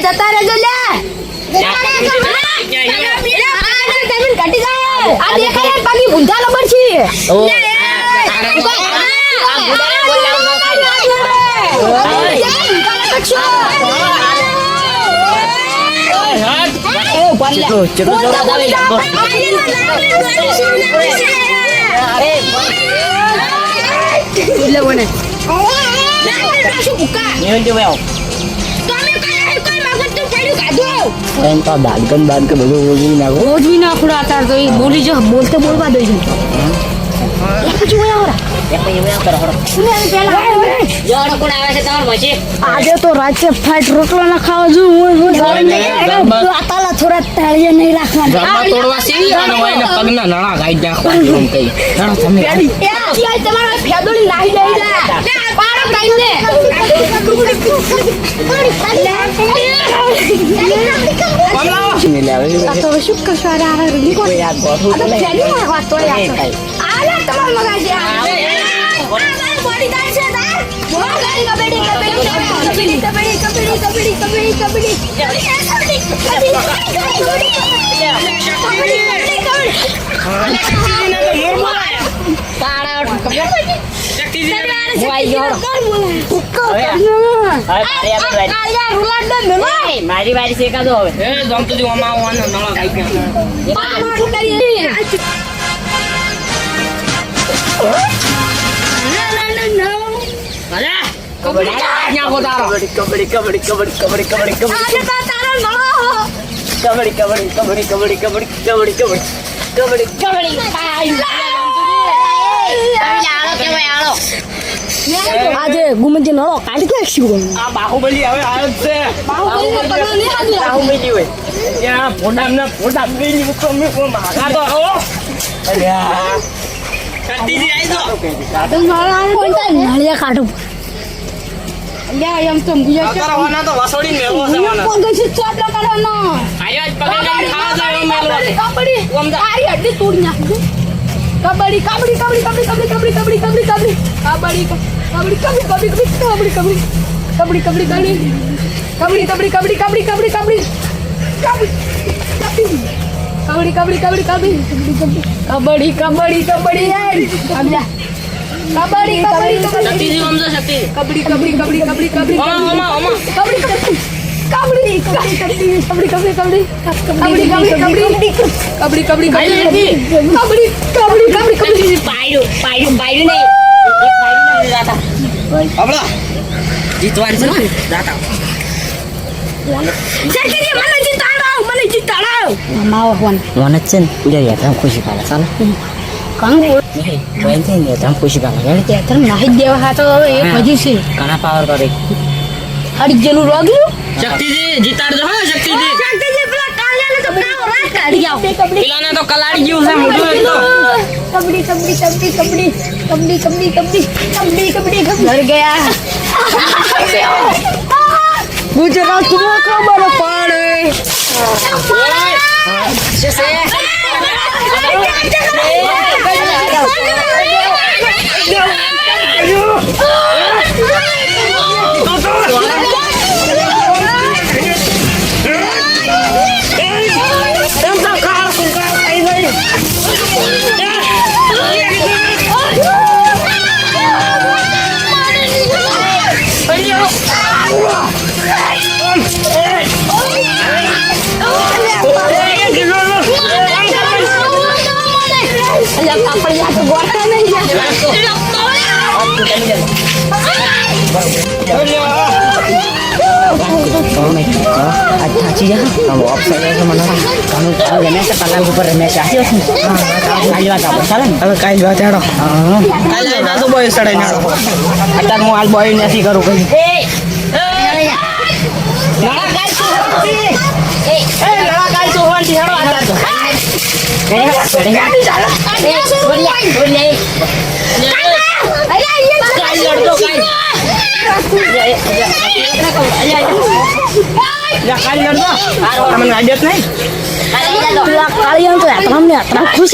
જતા રહેજો લે આ દેખાય પાકી ભૂંધા લબર છે બોલી જો બોલતે બોલવા દઈ આજે તો રાજ્ય ફાઈટ રોટલો ના ખાવા જોઉં થોડા તાળીએ નહીં રાખવાના પગના નાણા ગાઈ નાખવાનું કઈ તમારા ફેદોડી નાહી જાય પાડો કાઈને તો શું કશવારા આ રીકો યાર બહુ ફેલી વાત તો યાર આલા તમાર મગાજે બોડી દાર છે દાર કબડ્ડી મારી વારી છે કાદો હવે જમતો જો અમાવાનો નળો ગાઈ આજે ગુમંજી નળો કાઢી કે શું આ બાહુબલી હવે આવ્યો છે બાહુબલી હોય ત્યાં ફોટા મેલી તો મે કો માગા તો આવો અરે કટ્ટીજી આઈ તો કાઢો મારા કોઈતા નળિયા કાઢો યા એમ તો બીજા કરવાના તો વસોડી મેવો છે વાના કોણ ગઈ ચોટલો કરવાનો આયો જ પગે ખાવા જાય મેલવા કબડ્ડી ઓમ આરી હડ્ડી તોડ નાખજો કબડ્ડી કબડ્ડી કબડ્ડી કબડ્ડી કબડ્ડી કબડ્ડી કબડ્ડી કબડ્ડી જીતવાની છે ને જાતા મને જીતાડો માવો ફોન મને છે ને ઉડે યાર ખુશી પાડે ચાલો કાંગ નહીં જોઈન થઈને તમ ખુશી પાડે એટલે તે તમ નાહી દેવા હા તો એ ભજી છે ઘણા પાવર કરે અડી જેનું રોગ્યું શક્તિજી જીતાડજો હા શક્તિજી પેલા કાલિયાને તો કાવ રાત કાઢી આવ પેલાને તો કલાડી ગયું છે મોઢું એક તો કબડી ઘર ગયા ગુજરાત માં ખબર પડે खुश